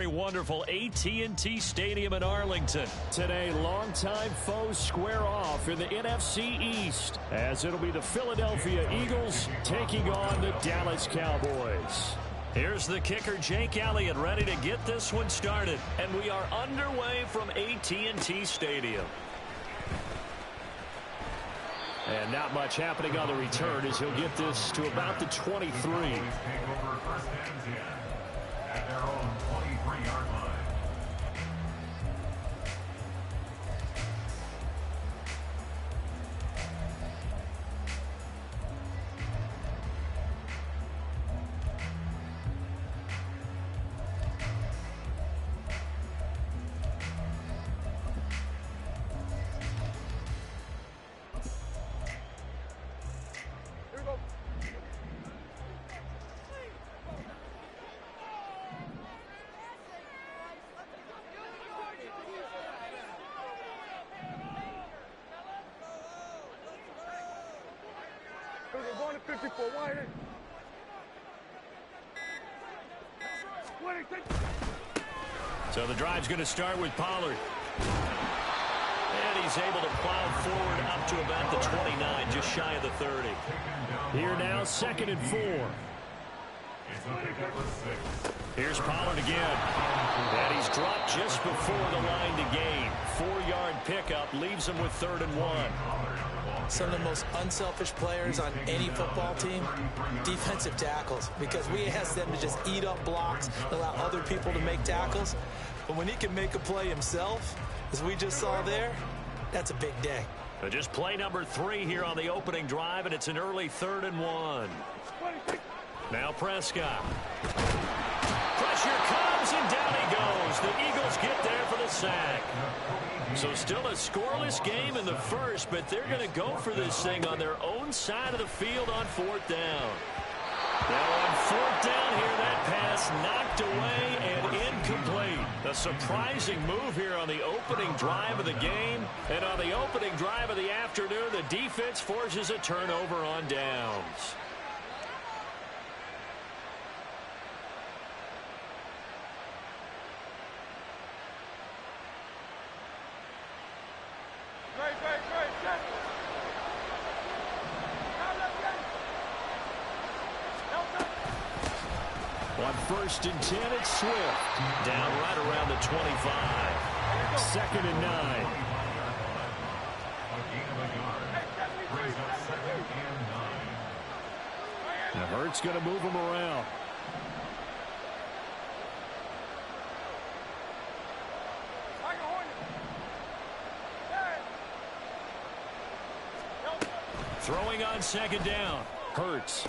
Wonderful AT&T Stadium in Arlington. Today, longtime foes square off in the NFC East, as it'll be the Philadelphia Eagles taking on the Dallas Cowboys. Here's the kicker, Jake Elliott, ready to get this one started. And we are underway from AT&T Stadium. And not much happening on the return as he'll get this to about the 23. At their own 23-yard line. So the drive's going to start with Pollard. And he's able to plow forward up to about the 29, just shy of the 30. Here now, 2nd and 4. Here's Pollard again. And he's dropped just before the line to gain. 4-yard pickup leaves him with 3rd and 1. Some of the most unselfish players on any football team, defensive tackles, because we ask them to just eat up blocks, allow other people to make tackles. But when he can make a play himself, as we just saw there, that's a big day. But just play number 3 here on the opening drive, and it's an early 3rd and 1. Now Prescott. Pressure comes, and down he goes. The Eagles get there for the sack. So still a scoreless game in the first, but they're going to go for this thing on their own side of the field on 4th down. Now on 4th down here, that pass knocked away and incomplete. A surprising move here on the opening drive of the game. And on the opening drive of the afternoon, the defense forces a turnover on downs. On 1st and 10, it's Swift. Down right around the 25. 2nd and 9. Now Hurts going to move him around. Throwing on 2nd down. Hurts.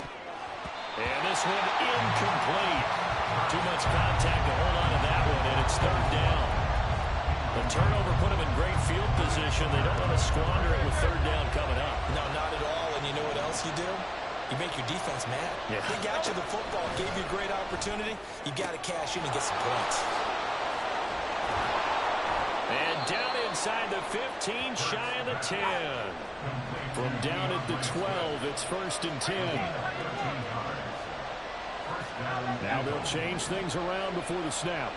And this one incomplete. Too much contact to hold on to that one, and it's 3rd down. The turnover put them in great field position. They don't want to squander it with 3rd down coming up. No, not at all. And you know what else you do? You make your defense mad. Yeah. They got you the football, gave you a great opportunity. You got to cash in and get some points. And down inside the 15, shy of the 10. From down at the 12, it's 1st and 10. Now they'll change things around before the snap.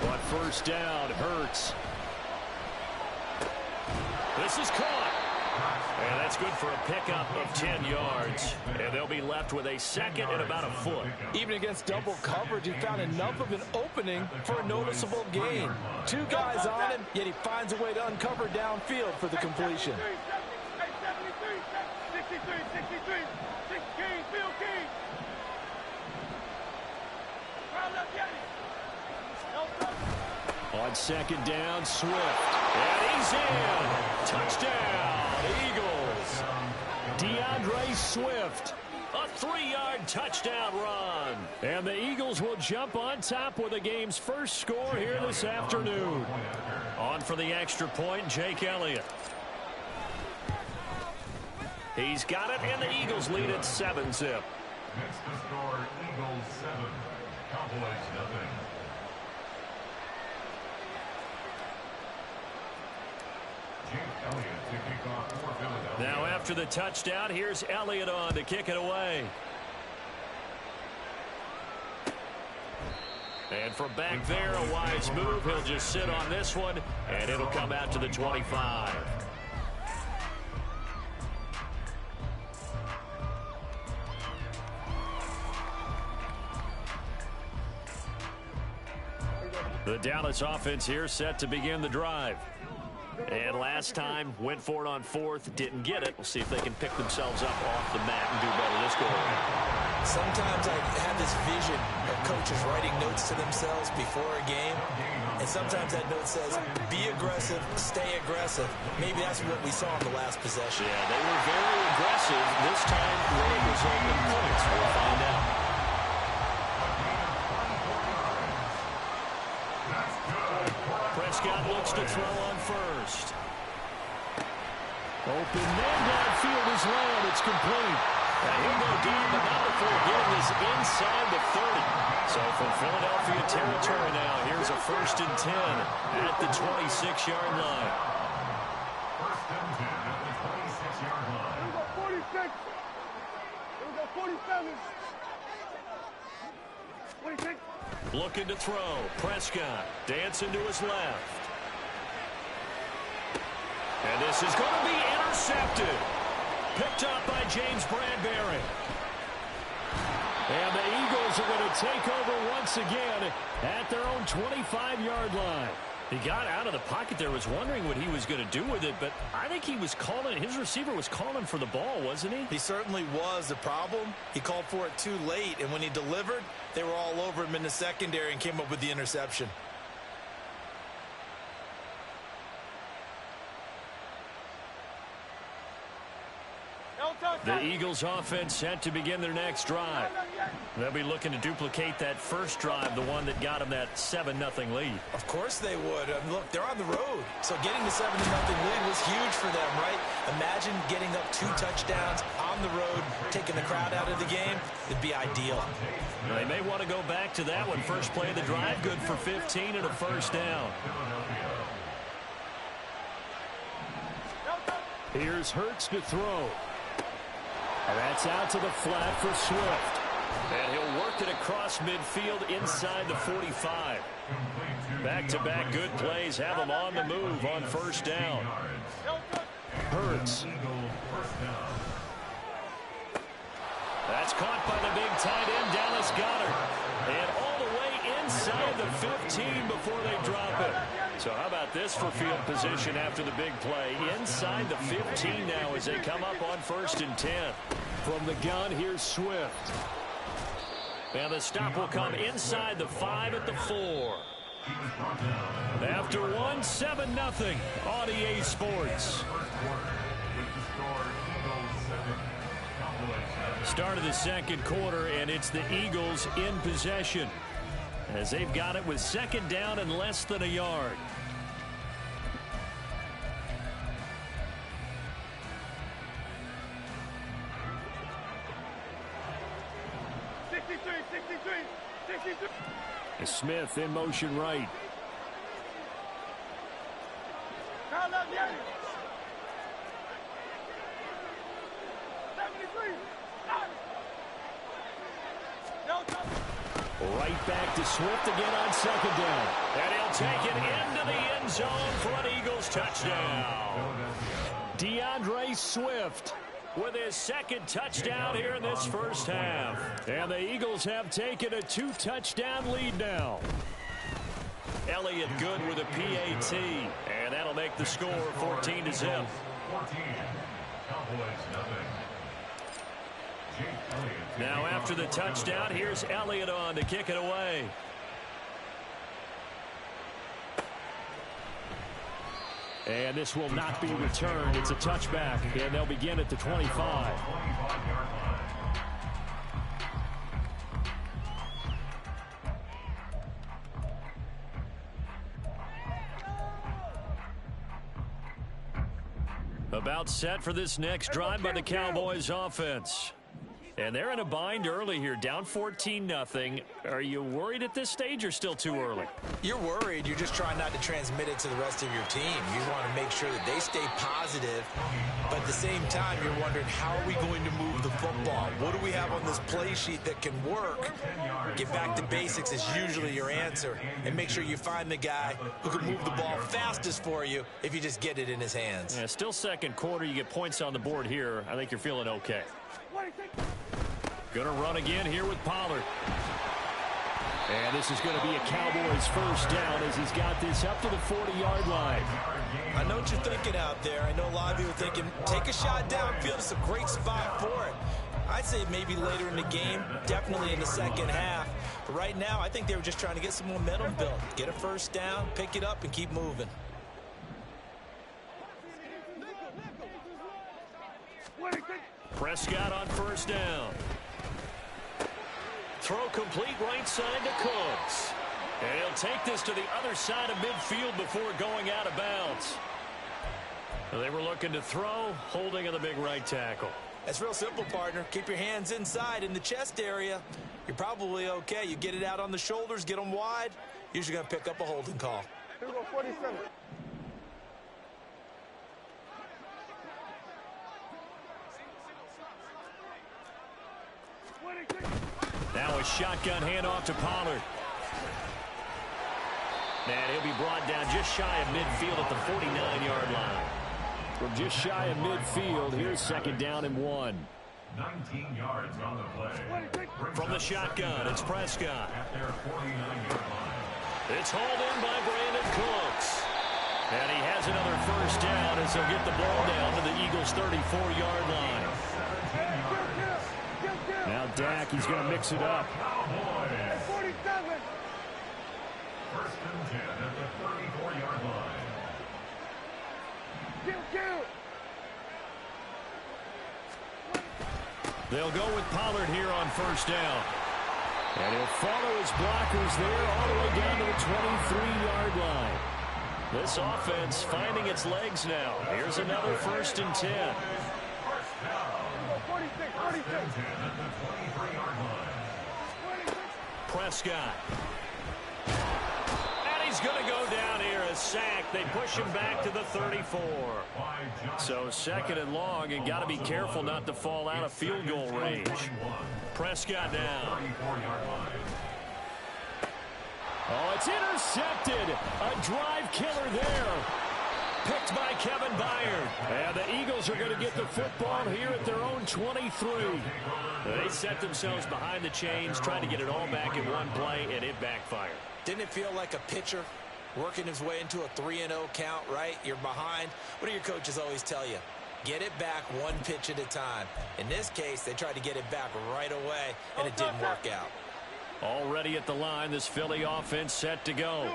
On 1st down, Hurts. This is caught. And that's good for a pickup of 10 yards. And they'll be left with a 2nd and about a foot. Even against double coverage, he found enough of an opening for a noticeable gain. 2 guys on him, yet he finds a way to uncover downfield for the completion. On 2nd down, Swift. And he's in. Touchdown, Eagles. DeAndre Swift. A 3-yard touchdown run. And the Eagles will jump on top with the game's first score here this afternoon. On for the extra point, Jake Elliott. He's got it, and the Eagles lead at 7-zip. Next to score, Eagles 7, Cowboys nothing. Now after the touchdown, here's Elliott on to kick it away. And from back there, a wise move. He'll just sit on this one, and it'll come out to the 25. The Dallas offense here set to begin the drive. And last time, went for it on fourth, didn't get it. We'll see if they can pick themselves up off the mat and do better this go around. Sometimes I have this vision of coaches writing notes to themselves before a game. And sometimes that note says, be aggressive, stay aggressive. Maybe that's what we saw in the last possession. Yeah, they were very aggressive. This time, Ray was open points. We'll find out. Prescott looks to throw on first. Open man downfield is Lamb. It's complete. And he'll go down, but not before getting this inside the 30. So from Philadelphia territory now, here's a 1st and 10 at the 26-yard line. 1st and 10 at the 26-yard line. Here we go 46. Here we go 47. 26. Looking to throw. Prescott dancing to his left. And this is going to be intercepted. Picked up by James Bradbury. And the Eagles are going to take over once again at their own 25-yard line. He got out of the pocket there, was wondering what he was going to do with it, but I think he was calling, his receiver was calling for the ball, wasn't he? He certainly was. The problem, he called for it too late, and when he delivered, they were all over him in the secondary and came up with the interception. The Eagles offense set to begin their next drive. They'll be looking to duplicate that first drive, the one that got them that 7-0 lead. Of course they would. Look, they're on the road. So getting the 7-0 lead was huge for them, right? Imagine getting up 2 touchdowns on the road, taking the crowd out of the game. It'd be ideal. They may want to go back to that one. First play of the drive, good for 15 and a first down. Here's Hurts to throw. And that's out to the flat for Swift. And he'll work it across midfield inside the 45. Back-to-back good plays have him on the move on first down. Hurts. That's caught by the big tight end, Dallas Goedert. And all the way inside the 15 before they drop it. So how about this for field position after the big play? Inside the 15 now as they come up on 1st and 10. From the gun, here's Swift. And the stop will come inside the 5 at the 4. After one, 7-0 on EA Sports. Start of the second quarter, and it's the Eagles in possession, as they've got it with second down and less than a yard. Smith in motion right. Right back to Swift again on second down. And he'll take it into the end zone for an Eagles touchdown. DeAndre Swift with his second touchdown here in this first half. And the Eagles have taken a 2-touchdown lead now. Elliott good with a PAT. And that'll make the score 14-0. Now after the touchdown, here's Elliott on to kick it away. And this will not be returned. It's a touchback, and they'll begin at the 25. About set for this next drive by the Cowboys offense. And they're in a bind early here, down 14-0. Are you worried at this stage or still too early? You're worried. You're just trying not to transmit it to the rest of your team. You want to make sure that they stay positive, but at the same time, you're wondering, how are we going to move the football? What do we have on this play sheet that can work? Get back to basics is usually your answer, and make sure you find the guy who can move the ball fastest for you if you just get it in his hands. Yeah, still second quarter. You get points on the board here. I think you're feeling okay. Gonna run again here with Pollard. And this is going to be a Cowboys first down as he's got this up to the 40-yard line. I know what you're thinking out there. I know a lot of you are thinking, take a shot downfield. It's a great spot for it. I'd say maybe later in the game, definitely in the second half. But right now, I think they were just trying to get some momentum built. Get a first down, pick it up, and keep moving. Prescott on first down. Throw complete right side to Cooks. And he'll take this to the other side of midfield before going out of bounds. They were looking to throw, holding on the big right tackle. That's real simple, partner. Keep your hands inside in the chest area. You're probably okay. You get it out on the shoulders, get them wide. Usually going to pick up a holding call. Here we go, 47. Now a shotgun handoff to Pollard. And he'll be brought down just shy of midfield at the 49-yard line. From just shy of midfield, here's second down and 1. 19 yards on the play. From the shotgun, it's Prescott. At their 49-yard line. It's hauled in by Brandon Cooks. And he has another first down as he'll get the ball down to the Eagles' 34-yard line. Now Dak, he's going to mix it up. 47. First and 10 at the 34-yard line. They'll go with Pollard here on first down. And he'll follow his blockers there all the way down to the 23-yard line. This offense finding its legs now. Here's another first and 10. 46. Prescott. And he's going to go down here, a sack. They push him back to the 34. So second and long, and got to be careful not to fall out of field goal range. Prescott down. Oh, it's intercepted. A drive killer there. Picked by Kevin Byard. And the Eagles are going to get the football here at their own 23. They set themselves behind the chains, trying to get it all back in one play, and it backfired. Didn't it feel like a pitcher working his way into a 3-0 count, right? You're behind. What do your coaches always tell you? Get it back one pitch at a time. In this case, they tried to get it back right away, and it didn't work out. Already at the line, this Philly offense set to go.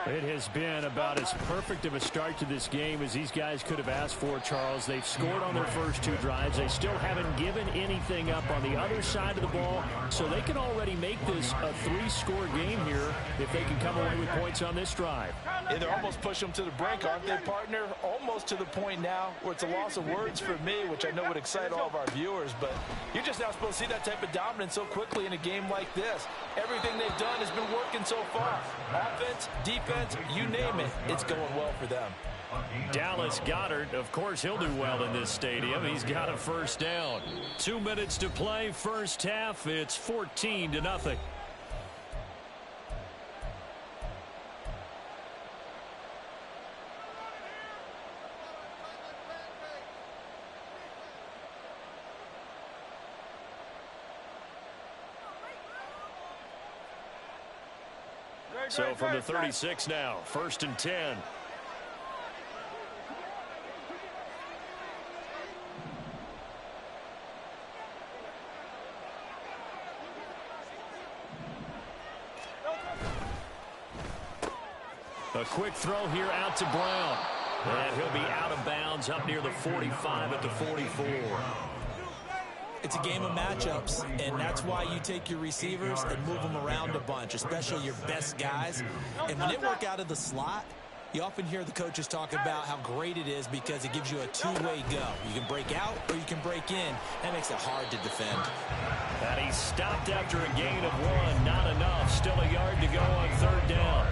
It has been about as perfect of a start to this game as these guys could have asked for, Charles. They've scored on their first two drives. They still haven't given anything up on the other side of the ball, so they can already make this a 3-score game here if they can come away with points on this drive. Yeah, they're almost pushing them to the brink, aren't they, partner? Almost to the point now where it's a loss of words for me, which I know would excite all of our viewers, but you're just now supposed to see that type of dominance so quickly in a game like this. Everything they've done has been working so far. Offense, defense, you name it, it's going well for them. Dallas Goedert, of course, he'll do well in this stadium. He's got a first down. 2 minutes to play, first half. It's 14-0. So from the 36 now, first and 10. A quick throw here out to Brown. And he'll be out of bounds up near the 45 at the 44. It's a game of matchups, and that's why you take your receivers and move them around a bunch, especially your best guys. And when they work out of the slot, You often hear the coaches talk about how great it is because it gives you a two-way go. You can break out or you can break in. That makes it hard to defend. And he stopped after a gain of 1. Not enough. Still a yard to go on third down.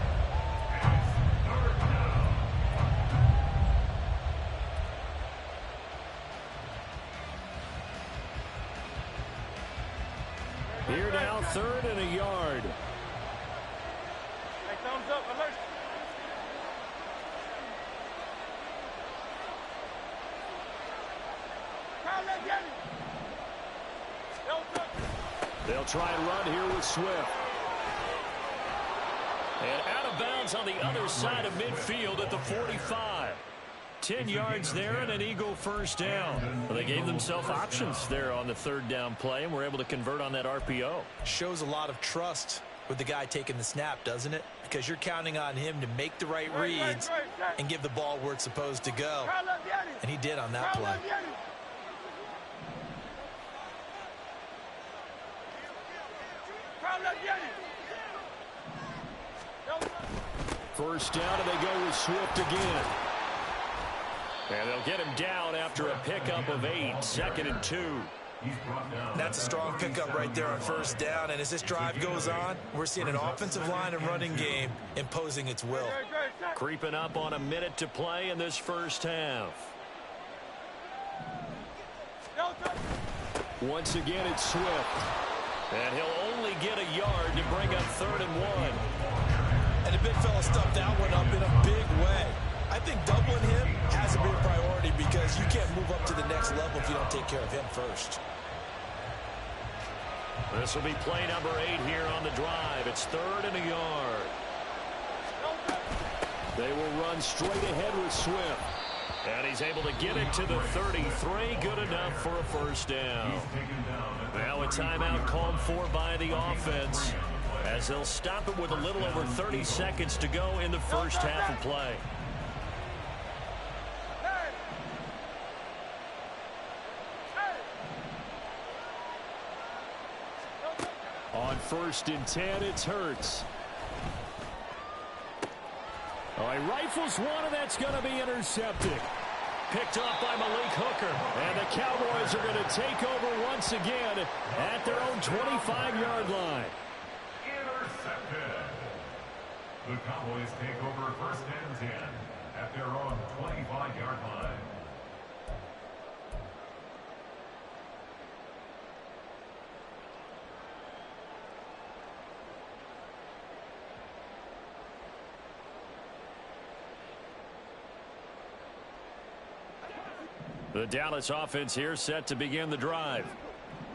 Here now, 3rd and a yard. Hey, thumbs up, alert. They'll try and run here with Swift. And out of bounds on the other side of midfield at the 45. 10 yards there and an Eagle first down. Well, they gave themselves options there on the 3rd down play and were able to convert on that RPO. Shows a lot of trust with the guy taking the snap, doesn't it? Because you're counting on him to make the right reads and give the ball where it's supposed to go. And he did on that play. First down, and they go with Swift again. And they'll get him down after a pickup of 8. 2nd and 2. That's a strong pickup right there on first down. And as this drive goes on, we're seeing an offensive line and running game imposing its will. Creeping up on a minute to play in this first half. Once again, it's Swift. And he'll only get a yard to bring up 3rd and 1. And the big fella stuffed that one up in a big way. I think doubling him has to be a priority because you can't move up to the next level if you don't take care of him first. This will be play number 8 here on the drive. It's 3rd and a yard. They will run straight ahead with Swift. And he's able to get it to the 33. Good enough for a first down. Now a timeout called for by the offense, as they'll stop it with a little over 30 seconds to go in the first half of play. On 1st and 10, it's Hurts. Oh, he rifles one, and that's going to be intercepted. Picked off by Malik Hooker. And the Cowboys are going to take over once again at their own 25-yard line. Intercepted. The Cowboys take over 1st and 10 at their own 25-yard line. The Dallas offense here set to begin the drive.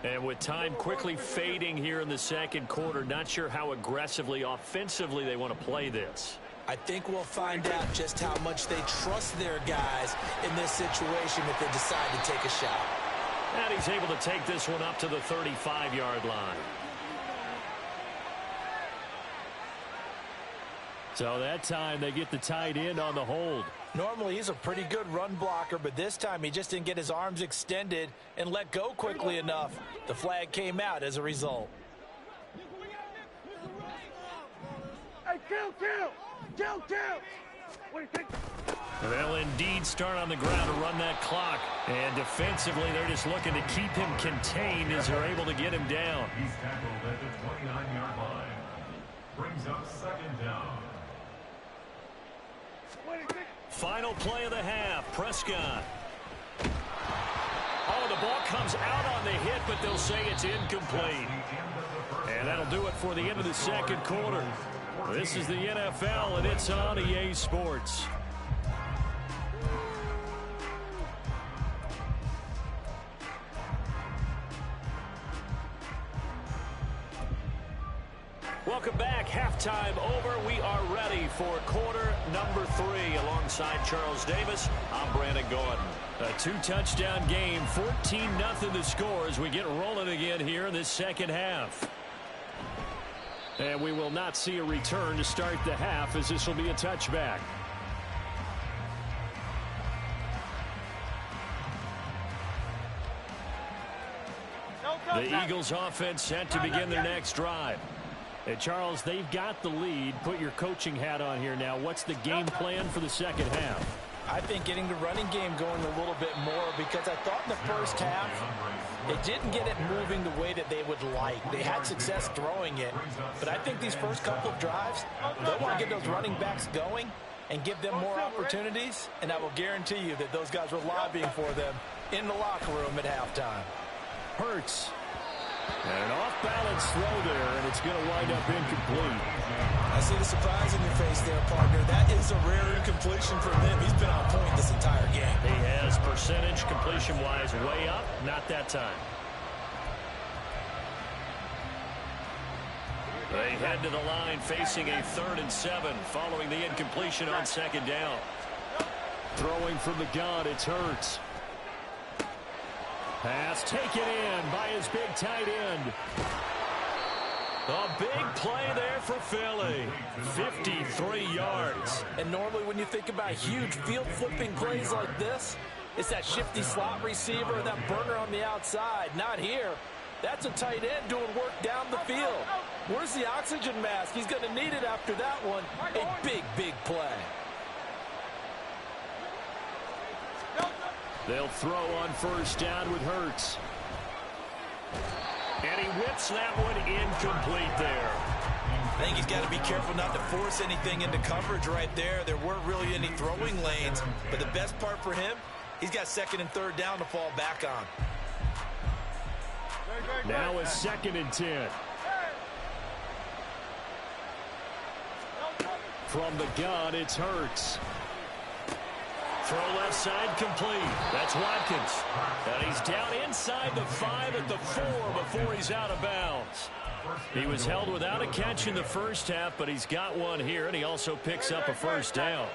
And with time quickly fading here in the 2nd quarter, not sure how aggressively, offensively they want to play this. I think we'll find out just how much they trust their guys in this situation if they decide to take a shot. And he's able to take this one up to the 35-yard line. So that time they get the tight end on the hold. Normally he's a pretty good run blocker, but this time he just didn't get his arms extended and let go quickly enough. The flag came out as a result. Hey, kill! What do you think? They'll indeed start on the ground to run that clock. And defensively, they're just looking to keep him contained as they're able to get him down. He's tackled at the 29-yard line. Brings up 2nd down. What do you think? Final play of the half, Prescott. Oh, the ball comes out on the hit, but they'll say it's incomplete. And that'll do it for the end of the 2nd quarter. This is the NFL, and it's on EA Sports. Welcome back. Halftime over. We are ready for quarter number 3. Alongside Charles Davis, I'm Brandon Gordon. A 2-touchdown game, 14-0 the score as we get rolling again here in this 2nd half. And we will not see a return to start the half, as this will be a touchback. The Eagles offense set to begin their next drive. Hey, Charles, they've got the lead. Put your coaching hat on here now. What's the game plan for the second half? I think getting the running game going a little bit more, because I thought in the first half they didn't get it moving the way that they would like. They had success throwing it, but I think these first couple of drives, they'll want to get those running backs going and give them more opportunities, and I will guarantee you that those guys were lobbying for them in the locker room at halftime. Hurts. And an off-balance throw there, and it's going to wind up incomplete. I see the surprise in your face there, partner. That is a rare incompletion from him. He's been on point this entire game. He has percentage completion-wise way up. Not that time. They head to the line facing a 3rd and 7 following the incompletion on second down. Throwing from the gun, it's Hurts. Pass taken in by his big tight end. A big play there for Philly. 53 yards. And normally when you think about huge field-flipping plays like this, it's that shifty slot receiver, that burner on the outside. Not here. That's a tight end doing work down the field. Where's the oxygen mask? He's going to need it after that one. A big, big play. They'll throw on first down with Hurts. And he whips that one incomplete there. I think he's got to be careful not to force anything into coverage right there. There weren't really any throwing lanes, but the best part for him, he's got 2nd and 3rd down to fall back on. Now a 2nd and 10. From the gun, it's Hurts. Throw left side complete. That's Watkins. And he's down inside the 5 at the 4 before he's out of bounds. He was held without a catch in the first half, but he's got one here, and he also picks up a first down.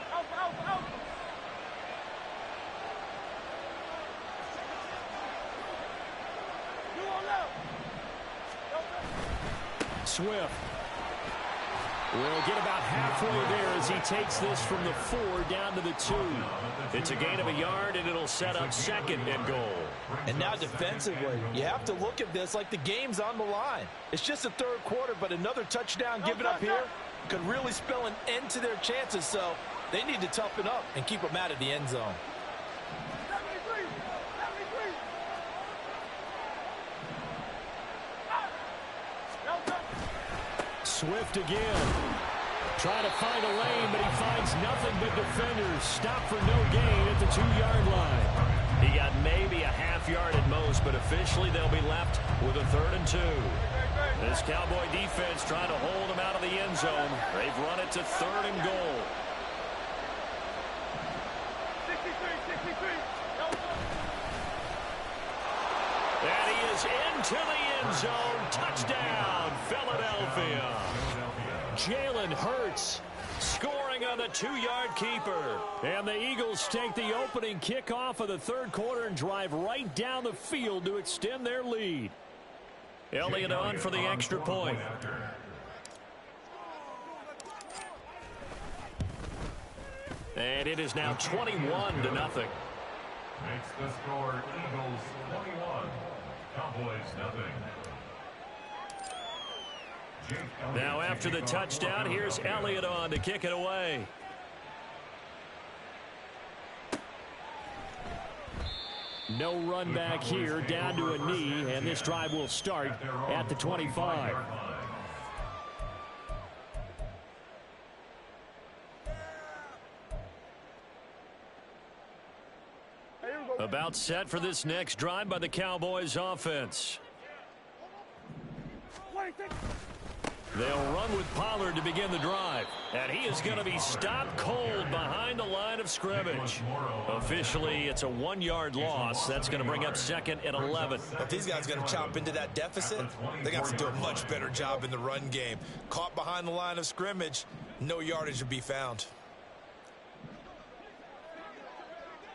Swift will get about halfway there as he takes this from the 4 down to the 2. It's a gain of a yard, and it'll set up 2nd and goal. And now defensively, you have to look at this like the game's on the line. It's just the 3rd quarter, but another touchdown given up here could really spell an end to their chances, so they need to toughen up and keep them out of the end zone. Swift again. Trying to find a lane, but he finds nothing but defenders. Stop for no gain at the 2-yard line. He got maybe a half yard at most, but officially they'll be left with a 3rd and 2. This Cowboy defense trying to hold him out of the end zone. They've run it to 3rd and goal. 63. And he is into the end zone. Touchdown, Philadelphia. Jalen Hurts scoring on the 2-yard keeper. And the Eagles take the opening kickoff of the 3rd quarter and drive right down the field to extend their lead. Elliott on for the extra point. And it is now 21-0. Makes the score Eagles 21, Cowboys nothing. Now after the touchdown, here's Elliott on to kick it away. No run back here, down to a knee, and this drive will start at the 25. About set for this next drive by the Cowboys offense. They'll run with Pollard to begin the drive. And he is going to be stopped cold behind the line of scrimmage. Officially, it's a 1-yard loss. That's going to bring up 2nd and 11. If these guys are going to chop into that deficit, they got to do a much better job in the run game. Caught behind the line of scrimmage, no yardage to be found.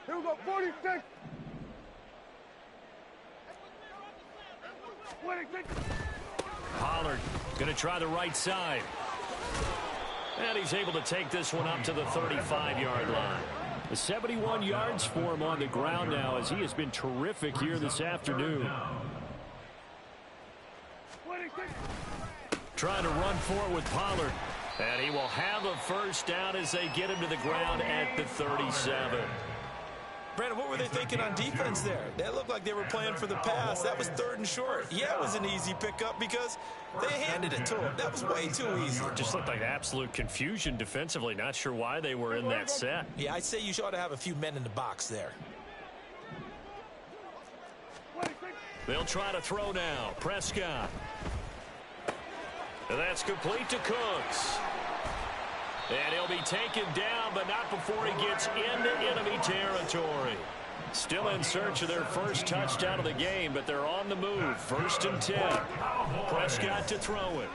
Here we go, 46. 26. Pollard going to try the right side. And he's able to take this one up to the 35-yard line. The 71 yards for him on the ground now as he has been terrific here this afternoon. 26. Trying to run for it with Pollard. And he will have a first down as they get him to the ground at the 37. Brandon, what were they thinking on defense there? That looked like they were playing for the pass. That was 3rd and short. Yeah, it was an easy pickup because they handed it to him. That was way too easy. Just looked like absolute confusion defensively. Not sure why they were in that set. Yeah, I'd say you ought to have a few men in the box there. They'll try to throw now. Prescott. And that's complete to Cooks. And he'll be taken down, but not before he gets into enemy territory. Still in search of their first touchdown of the game, but they're on the move. 1st and 10. Prescott to throw it.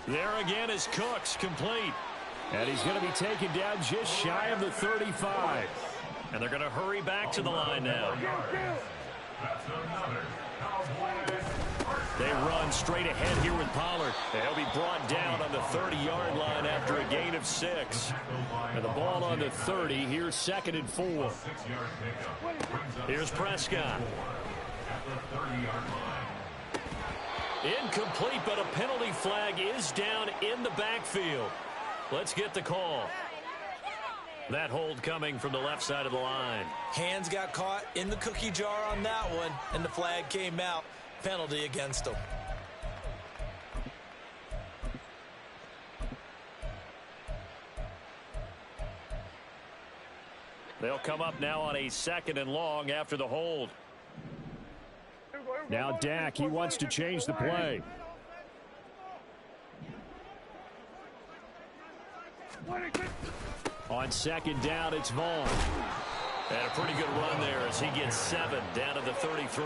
There again is Cooks, complete. And he's going to be taken down just shy of the 35. And they're going to hurry back to the line now. They run straight ahead here with Pollard. They'll be brought down on the 30-yard line after a gain of 6. And the ball on the 30. Here's 2nd and 4. Here's Prescott. Incomplete, but a penalty flag is down in the backfield. Let's get the call. That hold coming from the left side of the line. Hands got caught in the cookie jar on that one, and the flag came out. Penalty against them. They'll come up now on a 2nd and long after the hold. Now Dak, he wants to change the play. On 2nd down, it's Vaughn. And a pretty good run there as he gets 7 down to the 33.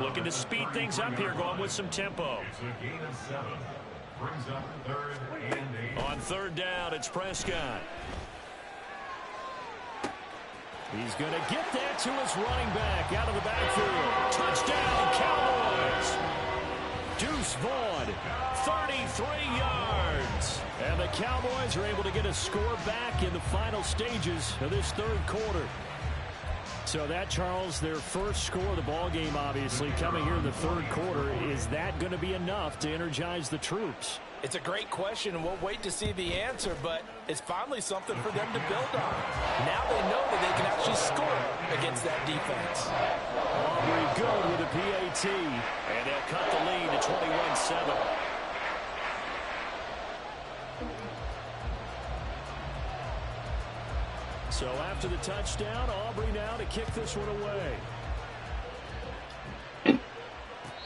Looking to speed things up here, going with some tempo. On 3rd down, it's Prescott. He's going to get that to his running back out of the backfield. Touchdown, Cowboys! Deuce Vaughn, 33 yards. And the Cowboys are able to get a score back in the final stages of this 3rd quarter. So that, Charles, their first score of the ball game, obviously, coming here in the 3rd quarter. Is that going to be enough to energize the troops? It's a great question, and we'll wait to see the answer, but it's finally something for them to build on. Now they know that they can actually score against that defense. Aubrey good with a PAT, and they'll cut the lead to 21-7. So after the touchdown, Aubrey now to kick this one away.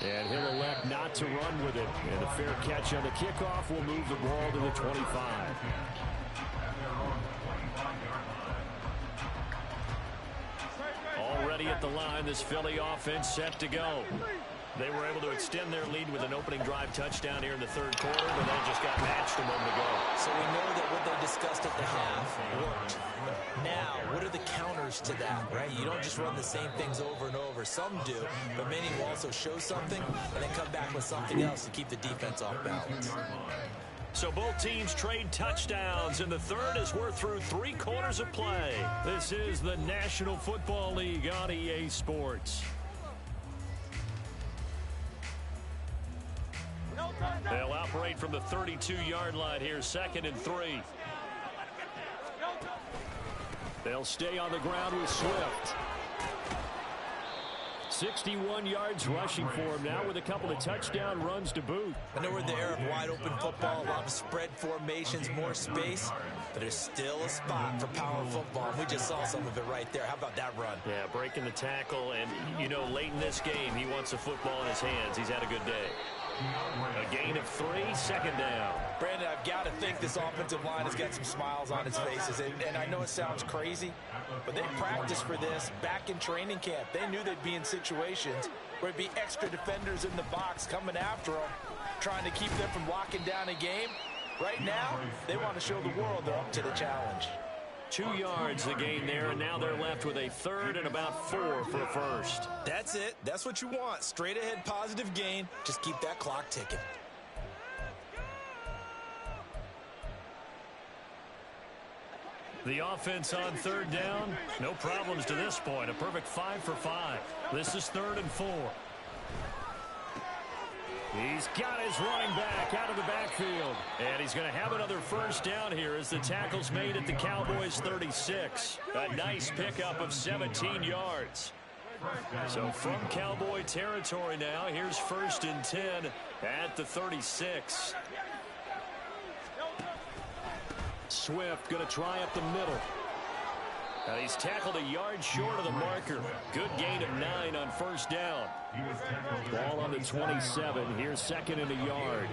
And he'll elect not to run with it. And a fair catch on the kickoff will move the ball to the 25. Already at the line, this Philly offense set to go. They were able to extend their lead with an opening drive touchdown here in the 3rd quarter, but then just got matched a moment ago. So we know that what they discussed at the half worked. Now, what are the counters to that, right? You don't just run the same things over and over. Some do, but many will also show something and then come back with something else to keep the defense off balance. So both teams trade touchdowns in the 3rd as we're through 3 quarters of play. This is the National Football League on EA Sports. They'll operate from the 32-yard line here, 2nd and 3. They'll stay on the ground with Swift. 61 yards rushing for him now with a couple of touchdown runs to boot. I know we're in the era of wide-open football, a lot of spread formations, more space, but there's still a spot for power football, and we just saw some of it right there. How about that run? Yeah, breaking the tackle, and, you know, late in this game, he wants the football in his hands. He's had a good day. A gain of 3, 2nd down. Brandon, I've got to think this offensive line has got some smiles on its faces, and I know it sounds crazy, but they practiced for this back in training camp. They knew they'd be in situations where it'd be extra defenders in the box coming after them, trying to keep them from locking down a game. Right now, they want to show the world they're up to the challenge. 2 yards the gain there, and now they're left with a 3rd and about 4 for a first. That's it. That's what you want. Straight ahead positive gain. Just keep that clock ticking. The offense on 3rd down, no problems to this point. A perfect 5 for 5. This is 3rd and 4. He's got his running back out of the backfield. And he's going to have another first down here as the tackle's made at the Cowboys' 36. A nice pickup of 17 yards. So from Cowboy territory now, here's 1st and 10 at the 36. Swift going to try up the middle. Now he's tackled a yard short of the marker. Good gain of 9 on first down. Ball on the 27. Here's 2nd and a yard.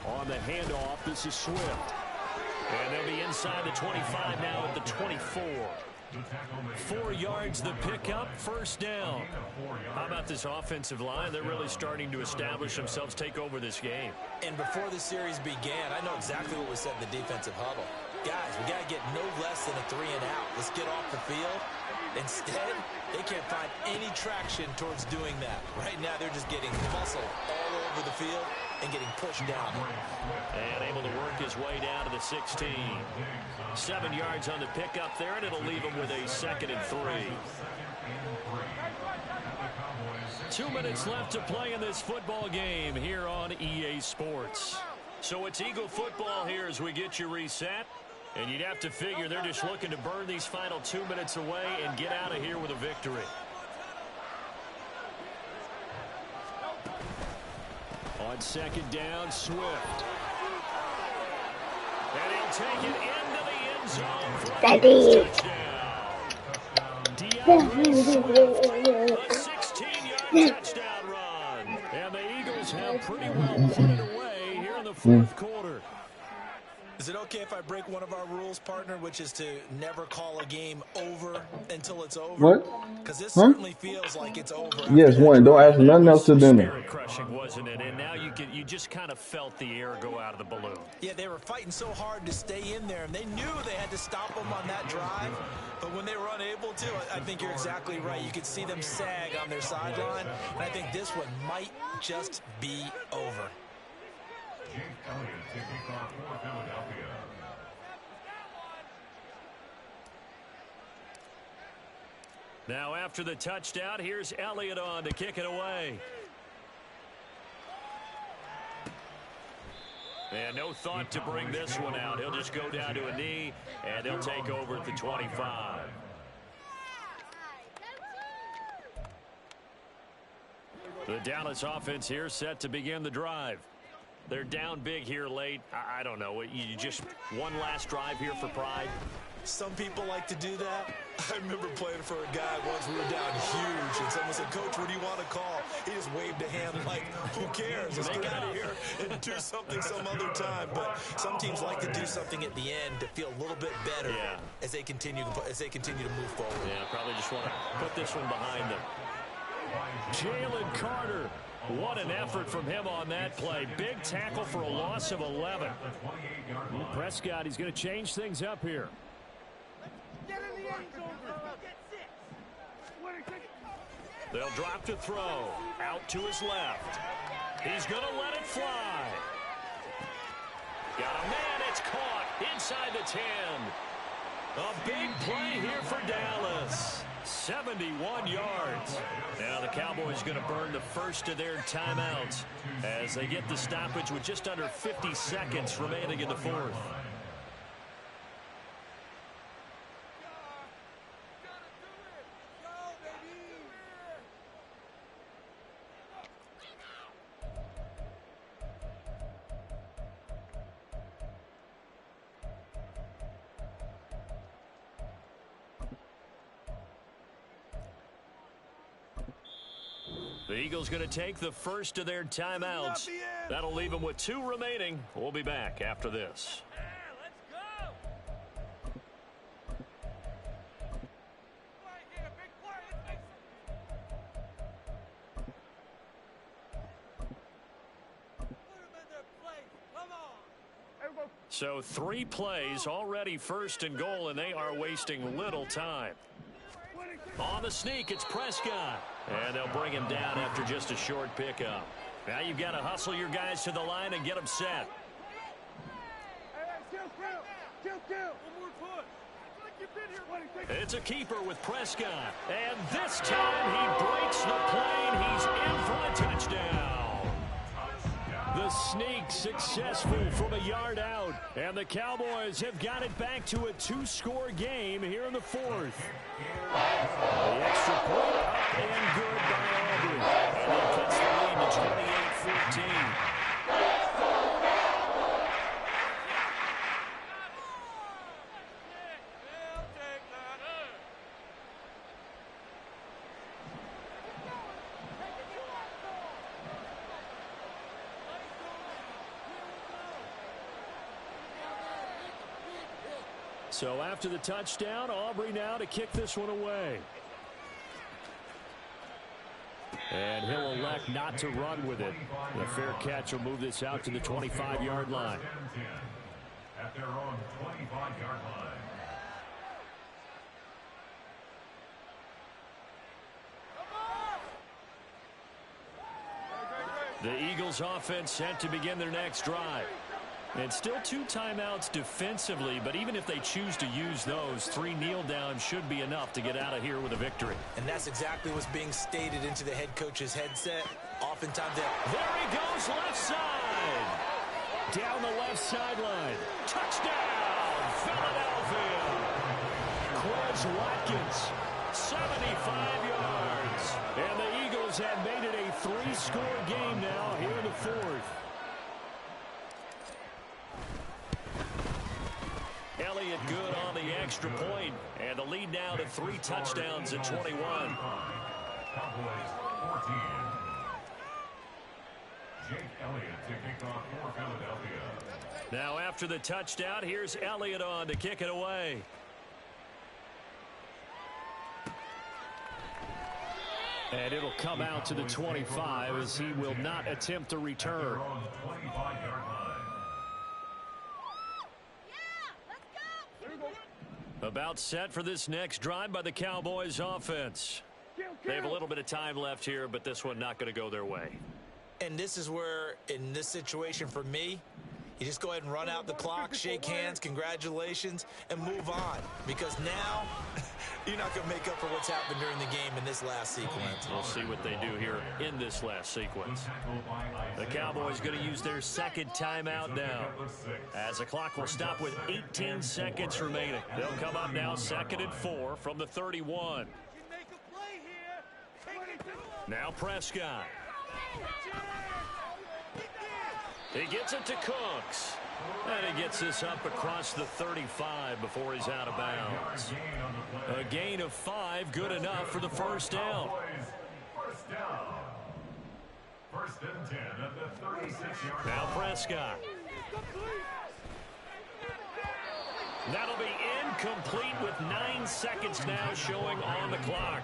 On the handoff, this is Swift. And they'll be inside the 25 now at the 24. 4 yards the pickup, first down. How about this offensive line? They're really starting to establish themselves, take over this game. And before the series began, I know exactly what we said in the defensive huddle. Guys, we got to get no less than a 3 and out. Let's get off the field. Instead, they can't find any traction towards doing that. Right now, they're just getting muscle all over the field and getting pushed down. And able to work his way down to the 16. 7 yards on the pickup there, and it'll leave him with a 2nd and 3. 2 minutes left to play in this football game here on EA Sports. So it's Eagle football here as we get you reset. And you'd have to figure they're just looking to burn these final 2 minutes away and get out of here with a victory. On 2nd down, Swift. And he'll take it into the end zone for a touchdown. A 16-yard touchdown run. And the Eagles have pretty well put it away here in the 4th quarter. Is it okay if I break one of our rules, partner, which is to never call a game over until it's over? What? Because this certainly feels like it's over. Yes, one. Don't ask nothing else to dinner. Spirit crushing, wasn't it? And now you just kind of felt the air go out of the balloon. Yeah, they were fighting so hard to stay in there, and they knew they had to stop them on that drive. But when they were unable to, I think you're exactly right. You could see them sag on their sideline, and I think this one might just be over. Now after the touchdown, here's Elliott on to kick it away. And no thought to bring this one out. He'll just go down to a knee, and they'll take over at the 25. The Dallas offense here set to begin the drive. They're down big here late. I don't know. You just one last drive here for pride. Some people like to do that. I remember playing for a guy once. We were down huge, and someone said, "Coach, what do you want to call?" He just waved a hand like, "Who cares? Let's get out of here and do something some other time." But some teams like to do something at the end to feel a little bit better as they continue to move forward. Yeah, probably just want to put this one behind them. Jalen Carter. What an effort from him on that play. Big tackle for a loss of 11. Prescott, he's going to change things up here. They'll drop to throw. Out to his left. He's going to let it fly. Got a man. It's caught inside the 10. A big play here for Dallas. 71 yards. Now the Cowboys going to burn the first of their timeouts as they get the stoppage with just under 50 seconds remaining in the 4th. The Eagles going to take the first of their timeouts. That'll leave them with 2 remaining. We'll be back after this. So 3 plays already 1st and goal, and they are wasting little time. On the sneak, it's Prescott. And they'll bring him down after just a short pickup. Now you've got to hustle your guys to the line and get them set. It's a keeper with Prescott. And this time he breaks the plane. He's in for a touchdown. The sneak successful from a yard out. And the Cowboys have got it back to a two-score game here in the fourth. The extra point up and good by Aubrey. And he cuts the lead to 28-14. So after the touchdown, Aubrey now to kick this one away. And he'll elect not to run with it. The fair catch will move this out to the 25-yard line. At their own 25-yard line. The Eagles offense set to begin their next drive. And still 2 timeouts defensively, but even if they choose to use those, 3 kneel downs should be enough to get out of here with a victory. And that's exactly what's being stated into the head coach's headset. Oftentimes there he goes, left side. Down the left sideline. Touchdown, Philadelphia. Quez Watkins, 75 yards. And the Eagles have made it a 3-score game now here in the fourth. Elliott good on the extra point, and the lead now to 3 touchdowns at 21. Cowboys 14. Jake Elliott to kick off for Philadelphia. Now after the touchdown, here's Elliott on to kick it away. And it'll come out to the 25 as he will not attempt to return. About set for this next drive by the Cowboys offense. They have a little bit of time left here, but this one not going to go their way. And this is where, in this situation for me, you just go ahead and run out the clock, shake hands, congratulations, and move on. Because now, you're not going to make up for what's happened during the game in this last sequence. We'll see what they do here in this last sequence. The Cowboys going to use their second timeout now, as the clock will stop with 18 seconds remaining. They'll come up now 2nd and 4 from the 31. Now Prescott. He gets it to Cooks. And he gets this up across the 35 before he's out of bounds. A gain of 5, good enough for the first down. First down. 1st and 10 at the 36-yard line. Now Prescott. That'll be incomplete with 9 seconds now showing on the clock.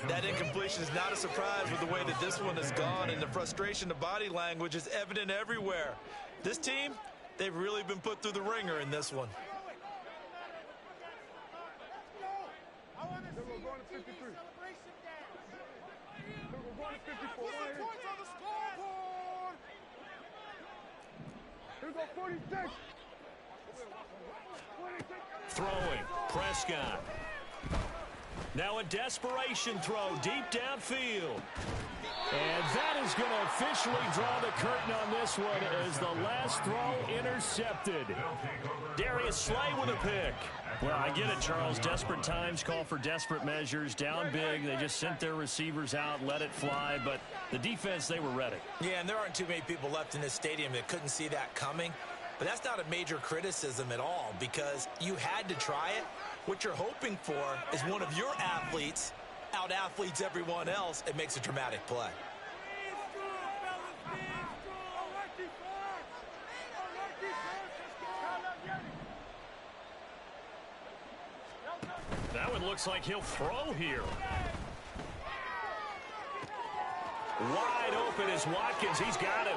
That incompletion is not a surprise with the way that this one has gone, and the frustration, the body language is evident everywhere. This team, they've really been put through the ringer in this one. Throwing, Prescott. Now a desperation throw deep downfield. And that is going to officially draw the curtain on this one as the last throw intercepted. Darius Slay with a pick. Well, I get it, Charles. Desperate times call for desperate measures. Down big, they just sent their receivers out, let it fly. But the defense, they were ready. Yeah, and there aren't too many people left in this stadium that couldn't see that coming. But that's not a major criticism at all because you had to try it. What you're hoping for is one of your athletes out-athletes everyone else and makes a dramatic play. That one looks like he'll throw here. Wide open is Watkins. He's got him.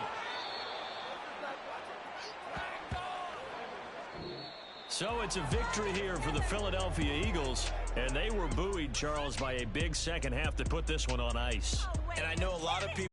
So it's a victory here for the Philadelphia Eagles, and they were buoyed, Charles, by a big second half to put this one on ice. And I know a lot of people